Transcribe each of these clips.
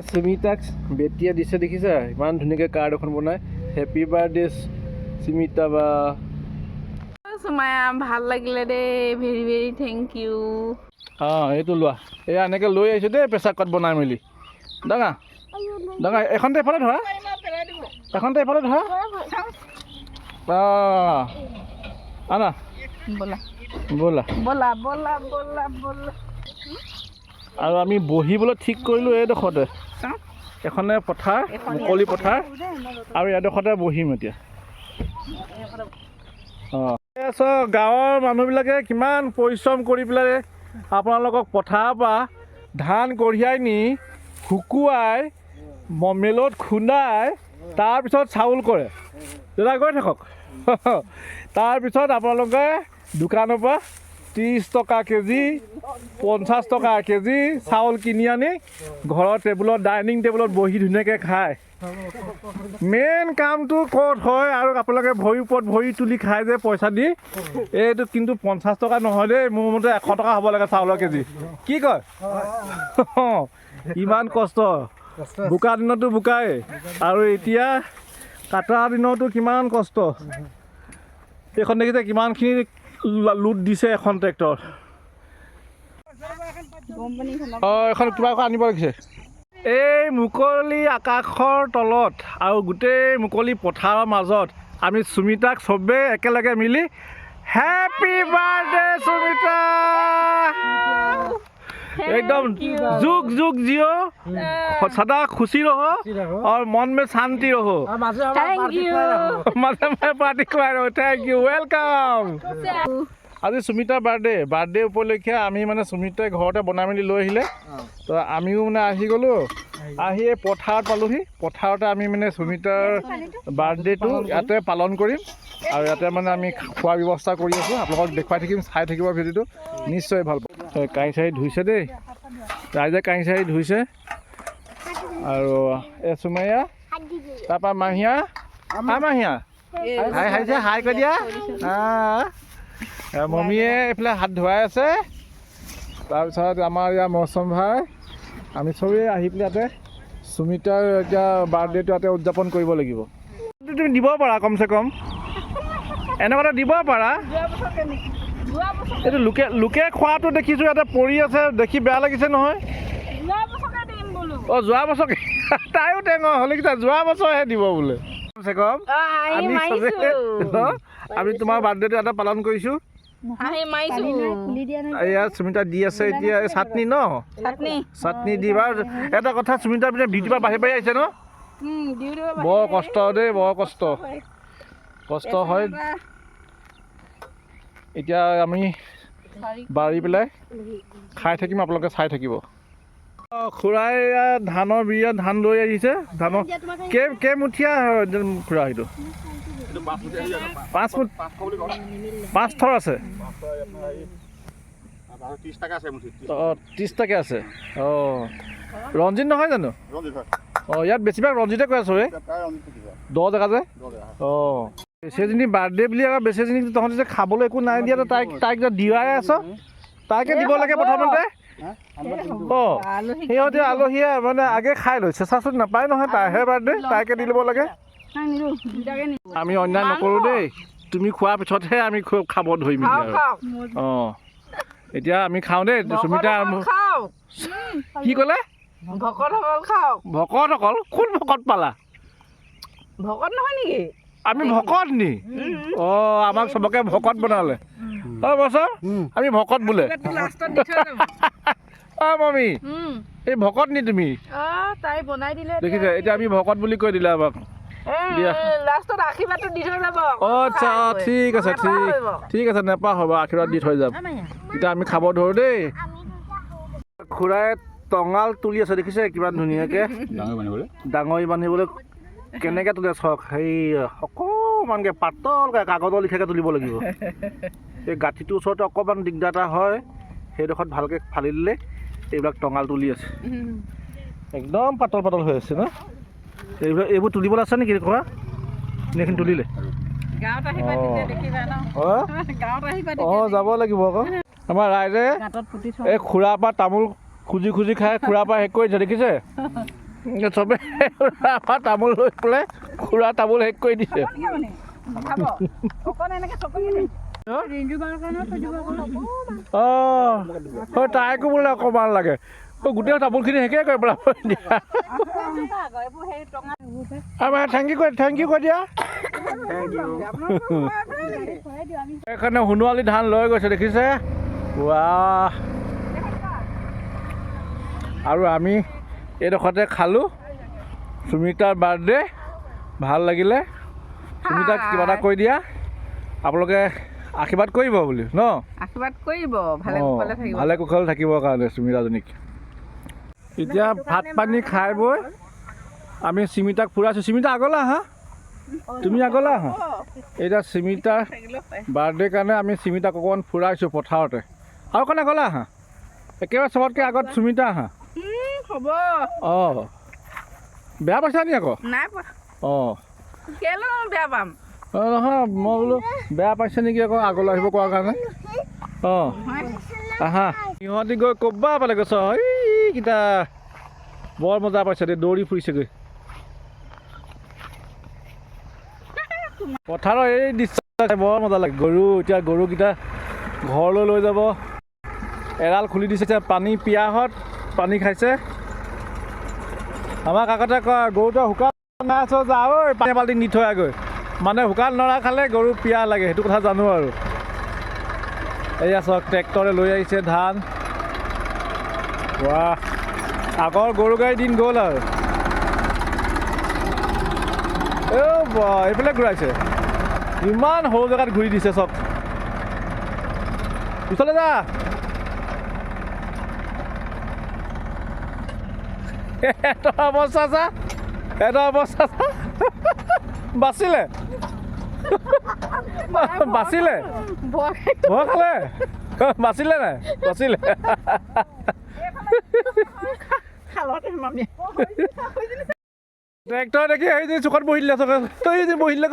সুমিতাক বেটিয়ে দিছে দেখিছা ইমান ধুনীয়াকৈ কাৰ্ড এখন বনাই হেপী বাৰ্থডে সুমিতা বা সুমায়া ভাল লাগিলে দেই ভেৰি ভেৰি থেংক ইউ এইটো লোৱা এয়া এনেকৈ লৈ আহিছোঁ দেই প্ৰেছাৰ কাৰ্ড বনাই মেলি ডাঙা ডাঙা এখনতে এইফালে ধৰা এখনতে এইফালে ধৰা আনা ব'লা ব'লা ব'লা ব'লা ব'লা ব'লা আৰু আমি বহিবলৈ ঠিক কৰিলোঁ এইডোখৰতে এখনে পথাৰ মুকলি পথাৰ আৰু এডোখৰতে বহিম এতিয়া গাঁৱৰ মানুহবিলাকে কিমান পৰিশ্ৰম কৰি পেলাই আপোনালোকক পথাৰৰ পৰা ধান কঢ়িয়াই নি শুকুৱাই মিলত খুন্দাই তাৰপিছত চাউল কৰে দাদা গৈ থাকক তাৰপিছত আপোনালোকে দোকানৰ পৰা 30 টকা কেজি 50 টকা কেজি চাউল কিনি আনি ঘৰৰ টেবুলত ডাইনিং টেবুলত বহি ধুনীয়াকৈ খায় মেইন কামটো ক'ত হয় আৰু আপোনালোকে ভৰিৰ ওপৰত ভৰি তুলি খাই যে পইচা দি এইটো কিন্তু 50 টকা নহয় দেই মোৰ মতে 100 টকা হ'ব লাগে চাউলৰ কেজি কি কয় ইমান কষ্ট বোকা দিনতো বোকাই আৰু এতিয়া কাটা দিনতো কিমান কষ্ট এইখন দেখিছে কিমানখিনি লুট দিছে এখন ট্ৰেক্টৰ এখন কিবা আনিব লাগিছে এই মুকলি আকাশৰ তলত আৰু গোটেই মুকলি পথাৰৰ মাজত আমি সুমিতাক চবেই একেলগে মিলি হেপী বাৰ্থডে সুমিতা एकदम जुग जुग जियो सदा खुशी रहो और मन में शांति रहो थैंक यू मतलब मैं पार्टी खुआ रहा हूँ थैंक यू वेलकम আজি সুমিতাৰ বাৰ্থডে উপলক্ষে আমি মানে সুমিতাই ঘৰতে বনাই মেলি লৈ আহিলে তো আমিও মানে আহি গ'লোঁ আহি এই পথাৰত পালোহি পথাৰতে আমি মানে সুমিতাৰ বাৰ্থডেটো ইয়াতে পালন কৰিম আৰু ইয়াতে মানে আমি খোৱাৰ ব্যৱস্থা কৰি আছোঁ আপোনালোকক দেখুৱাই থাকিম চাই থাকিব ভিডিঅ'টো নিশ্চয় ভাল পাব কাঁহী চাহী ধুইছে দেই ৰাইজে কাঁহী চাহী ধুইছে আৰু এই সুমাইয়া তাৰপৰা মাহীয়া মাহীয়া হাই হাইছে হাই কৈ দিয়া মমীয়ে এইফালে হাত ধুৱাই আছে তাৰপিছত আমাৰ ইয়াৰ মৌচম ভাই আমি চবেই আহি পেলাই ইয়াতে সুমিতাৰ এতিয়া বাৰ্থডেটো ইয়াতে উদযাপন কৰিব লাগিব তুমি দিব পাৰা কমচে কম এনেকুৱাতে দিব পাৰা এইটো লোকে খোৱাটো দেখিছোঁ ইয়াতে পৰি আছে দেখি বেয়া লাগিছে নহয় যোৱা বছৰ তাইও টেঙৰ হ'লে কি যোৱা বছৰহে দিব বোলে কমচে কম আমি তোমাৰ বাৰ্থডেটো ইয়াতে পালন কৰিছোঁ এয়া সুমিতা দি আছে এতিয়া চাটনি ন চাটনি দিবা এটা কথা সুমিতাৰ পিনে ডিউটিৰ পৰা বাঢ়ি আহিছে ন বৰ কষ্ট দেই বৰ কষ্ট হয় এতিয়া আমি বাঢ়ি পেলাই খাই থাকিম আপোনালোকে চাই থাকিব খুৰাই ধানৰ বিৰিয়াত ধান লৈ আহিছে ধানৰ কেইমুঠীয়া খুৰা সেইটো 5 থৰ আছে 30 টাকে আছে ৰঞ্জিত নহয় জানো ইয়াত বেছিভাগ ৰঞ্জিতে কৈ আছো ৰে 10 জেগা যে বেছেজনী বাৰ্থডে বুলি আকৌ বেছেজনী তহঁতে যে খাবলৈ একো নাই দিয়া তাইক যে দিয়াই আছ তাইকে দিব লাগে প্ৰথমতে সিহঁতে আলহীয়ে মানে আগে খাই লৈ চেঁচা চুট নাপায় নহয় তাইহে বাৰ্থডে তাইকে দি ল'ব লাগে আমি অন্যায় নকৰোঁ দেই তুমি খোৱাৰ পিছতহে আমি খাব ধৰিম এতিয়া আমি খাওঁ দেই সুমিতা কি ক'লে ভকতসকল কোন ভকত পালা ভকত নহয় নেকি আমি ভকত নি আমাক চবকে ভকত বনালে বছৰ আমি ভকত বোলে মমি এই ভকত নি তুমি তাই বনাই দিলে দেখিছে এতিয়া আমি ভকত বুলি কৈ দিলে আমাক আচ্ছা ঠিক আছে ঠিক আছে নেপা হ'ব আশীৰ্বাদ দি থৈ যাম এতিয়া আমি খাব ধৰোঁ দেই খুৰাই টঙাল তুলি আছে দেখিছে কিমান ধুনীয়াকৈ ডাঙৰি বান্ধিবলৈ কেনেকৈ তোলে চক সেই অকণমানকৈ পাতলকৈ কাগজৰ লিখাকৈ তুলিব লাগিব এই গাঁঠিটোৰ ওচৰতে অকণমান দিগদাৰ এটা হয় সেইডোখৰত ভালকৈ ফালি দিলে এইবিলাক টঙাল তুলি আছে একদম পাতল হৈ আছে ন এইবোৰ তুলিবলৈ আছে নেকি কোৱা এইখিনি তুলিলে যাব লাগিব আকৌ আমাৰ ৰাইজে এই খুৰাৰ পৰা তামোল খুজি খাই খুৰাৰ পৰা শেষ কৰিছে দেখিছে চবে আমাৰ তামোল লৈ পেলাই খুৰা তামোল শেষ কৰি দিছে অঁ তাইকো বোলে অকণমান লাগে গোটেই তামোলখিনি শেষে কৰি পেলাব দিয়া আমাৰ থেংক ইউ কৈ দিয়া সেইকাৰণে সোণোৱালী ধান লৈ গৈছে দেখিছে ৱাহ আৰু আমি এইডোখৰতে খালোঁ সুমিতাৰ বাৰ্থডে ভাল লাগিলে সুমিতাক কিবা এটা কৈ দিয়া আপোনালোকে আশীৰ্বাদ কৰিব বুলি ন আশীৰ্বাদ কৰিব ভালে কুশলে থাকিবৰ কাৰণে সুমিতাজনীক এতিয়া ভাত পানী খাই বৈ আমি চিমিতাক ফুৰাইছোঁ চিমিতা আগলৈ আহা তুমি আগলৈ আহা এতিয়া চিমিতাৰ বাৰ্থডে কাৰণে আমি চিমিতাক অকণমান ফুৰাইছোঁ পথাৰতে আৰু অকণ আগলৈ আহা একেবাৰে চবতকৈ আগত সুমিতা আহা হ'ব অঁ বেয়া পাইছা নি আকৌ নাই পোৱা অঁ কেলৈ বেয়া পাম নহয় মই বোলো বেয়া পাইছে নেকি আকৌ আগলৈ আহিব কোৱাৰ কাৰণে অঁ আহা সিহঁতি গৈ ক'বা পালে গৈছ এইকেইটা বৰ মজা পাইছে দেই দৌৰি ফুৰিছেগৈ পথাৰৰ এই দৃশ্য বৰ মজা লাগে এতিয়া গৰুকেইটা ঘৰলৈ লৈ যাব এৰাল খুলি দিছে এতিয়া পানী পিয়াহত পানী খাইছে আমাক আগতে কয় গৰুটো শুকান নাই আছ যা ঐ পানী বাল্টি নি থৈ আগৈ মানে শুকান নৰা খালে গৰু পিয়াহ লাগে সেইটো কথা জানো আৰু এয়া চাওক ট্ৰেক্টৰে লৈ আহিছে ধান ৱাহ আগৰ গৰু গাড়ী দিন গ'ল আৰু এইফালে ঘূৰাইছে ইমান সৰু জেগাত ঘূৰি দিছে চব পিছলৈ যা এটা অৱস্থা চা বাচিলে ভয় খালে বাচিলে নাই বাচিলে ট্ৰেক্টৰ দেখি সেই যে চুকত বহি দিলে তই যে বহি দিলে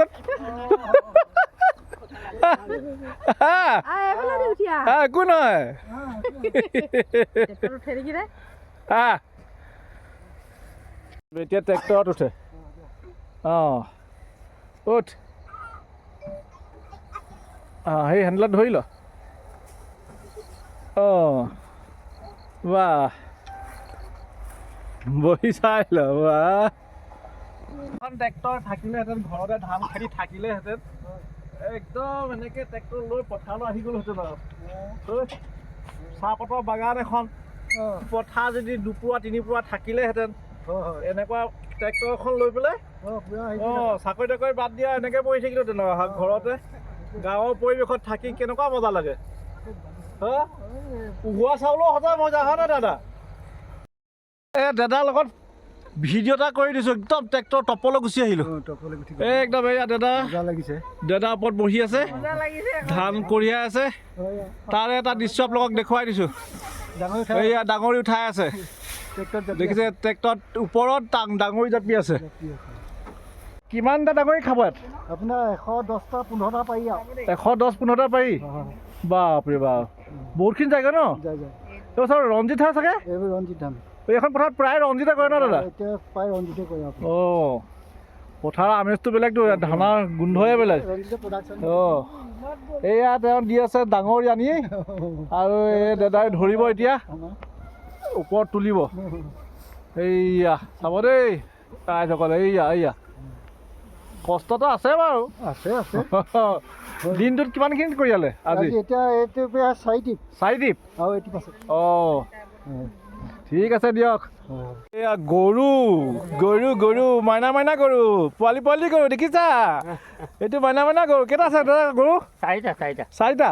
একো নহয় এতিয়া ট্ৰেক্টৰত উঠে অঁ উঠ সেই হেণ্ডেলত ধৰি ল অঁ বাহ বহি চাই ল বাহ এখন ট্ৰেক্টৰ থাকিলেহেঁতেন ঘৰতে ধান খেতি থাকিলেহেঁতেন একদম এনেকৈ ট্ৰেক্টৰ লৈ পথাৰলৈ আহি গ'লহেঁতেন আৰু চাহপাতৰ বাগান এখন পথাৰ যদি 2 পোৱা 3 পোৱা থাকিলেহেঁতেন এনেকুৱা ট্ৰেক্টৰ এখন লৈ পেলাই চাকৰি তাকৰি বাদ দিয়া এনেকৈ বহি থাকিলোঁ তেনেকুৱা ঘৰতে গাঁৱৰ পৰিৱেশত থাকি কেনেকুৱা মজা লাগে উহোৱা চাউলৰ সদায় মজা হয় নে দাদা এই দাদাৰ লগত ভিডিঅ' এটা কৰি দিছোঁ একদম ট্ৰেক্টৰ টপলৈ গুচি আহিলোঁ একদম এয়া দাদা ওপৰত বহি আছে ধান কঢ়িয়াই আছে তাৰে এটা দৃশ্য আপোনালোকক দেখুৱাই দিছোঁ এয়া ডাঙৰি উঠাই আছে দেখিছে ট্ৰেক্টৰত ওপৰত ডাঙৰি জাপি আছে কিমানটা ডাঙৰি খাব ইয়াত আপোনাৰ 110টা 15টা পাৰি 110-15টা পাৰি বাপৰে বাপ বহুতখিনি জায়গা ন চাৰ ৰঞ্জিত ধান চাগে এইবোৰ ৰঞ্জিত ধান এইখন পথাৰত প্ৰায় ৰঞ্জিতে কৰে ন দাদা এতিয়া প্ৰায় ৰঞ্জিতে কৰে অঁ পথাৰৰ আমেজটো বেলেগতো ধানৰ গোন্ধয়ে বেলেগ অঁ এয়া তেওঁ দি আছে ডাঙৰি আনি আৰু এই দাদাই ধৰিব এতিয়া ওপৰত তুলিব এইয়া চাব দেই ৰাইজসকলে এইয়া কষ্টটো আছে বাৰু আছে দিনটোত কিমানখিনি কৰিলে আজি এতিয়া এইটো 4 টিপ আৰু এইটো পাছত অঁ ঠিক আছে দিয়ক এয়া গৰু মাইনা গৰু পোৱালি গৰু দেখিছা এইটো মাইনা গৰু কেইটা আছে দাদা গৰু 4টা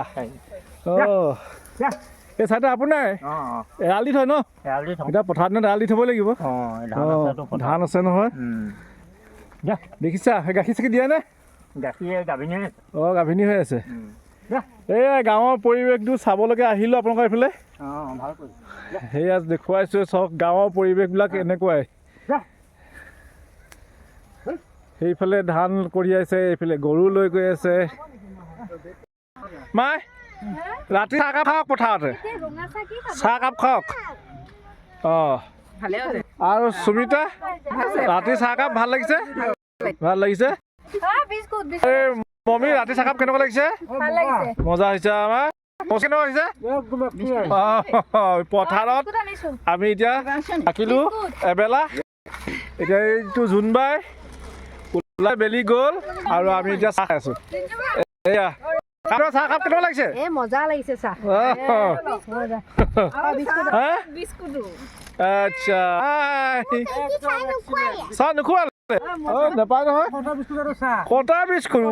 অঁ এই 4টা আপোনাৰ এৰাল দি থয় ন এতিয়া পথাৰ দিনত এৰাল দি থ'ব লাগিব ধান আছে নহয় দেখিছা গাখীৰ চাখীৰ দিয়ে নে অঁ গাভিনী হৈ আছে এই গাঁৱৰ পৰিৱেশটো চাবলৈকে আহিলোঁ আপোনালোকৰ এইফালে সেয়া দেখুৱাইছোঁ চব গাঁৱৰ পৰিৱেশবিলাক এনেকুৱাই সেইফালে ধান কঢ়িয়াইছে এইফালে গৰু লৈ গৈ আছে মাই ৰাতি চাহকাপ খাওক পথাৰতে চাহকাপ খাওক অঁ ভালে হৈছে আৰু সুমিতা ৰাতি চাহকাপ ভাল লাগিছে ভাল লাগিছে এই মমি ৰাতি চাহকাপ কেনেকুৱা লাগিছে মজা হৈছে আমাৰ কেনেকুৱা হৈছে পথাৰত আমি এতিয়া থাকিলোঁ এবেলা এতিয়া এইটো জোনবাই ওলাই বেলি গ'ল আৰু আমি এতিয়া চাহ খাই আছোঁ এয়া চাহকাপ কেনেকুৱা লাগিছে মজা লাগিছে চাহ আচ্ছা চাহ নোখোৱালে নাপায় নহয় কটা বিস্কুট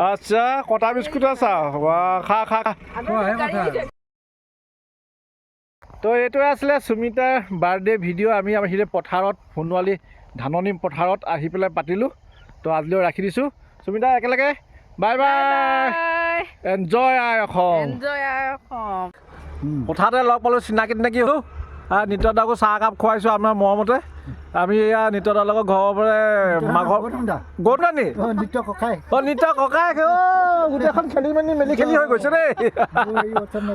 আচ্ছা কটা বিস্কুট চাহ খা খা তো এইটোৱে আছিলে সুমিতাৰ বাৰ্থডে ভিডিঅ' আমি আহিলে পথাৰত সোণোৱালী ধাননি পথাৰত আহি পেলাই পাতিলোঁ তো আজিলৈ ৰাখি দিছোঁ সুমিতা একেলগে বাই বাই এনজয় আই অসম পথাৰতে লগ পালোঁ চিনাকি চিনাকি হ'লোঁ নিত্যদাকো চাহকাপ খুৱাইছোঁ আমাৰ মৰমতে আমি এয়া নিত্যদাৰ লগত ঘৰৰ পৰা মাঘৰ গৌতম নি নিত্য ককাই নিত্য ককাই গোটেইখন খেলি মেলি খেলি হৈ গৈছে দেই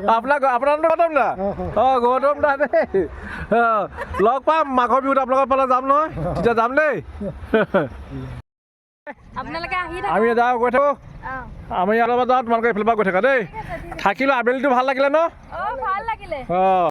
আপোনাৰ গৌতম দা গৌতম দা দেই লগ পাম মাঘৰ বিহুত আপোনালোকৰ ফালে যাম নহয় তেতিয়া যাম দেই আমি যাওঁ গৈ থাকোঁ আমি ইয়াৰ পৰা যাওঁ তোমালোকে এইফালৰ পৰা গৈ থাকা দেই থাকিলোঁ আবেলিটো ভাল লাগিলে ন অঁ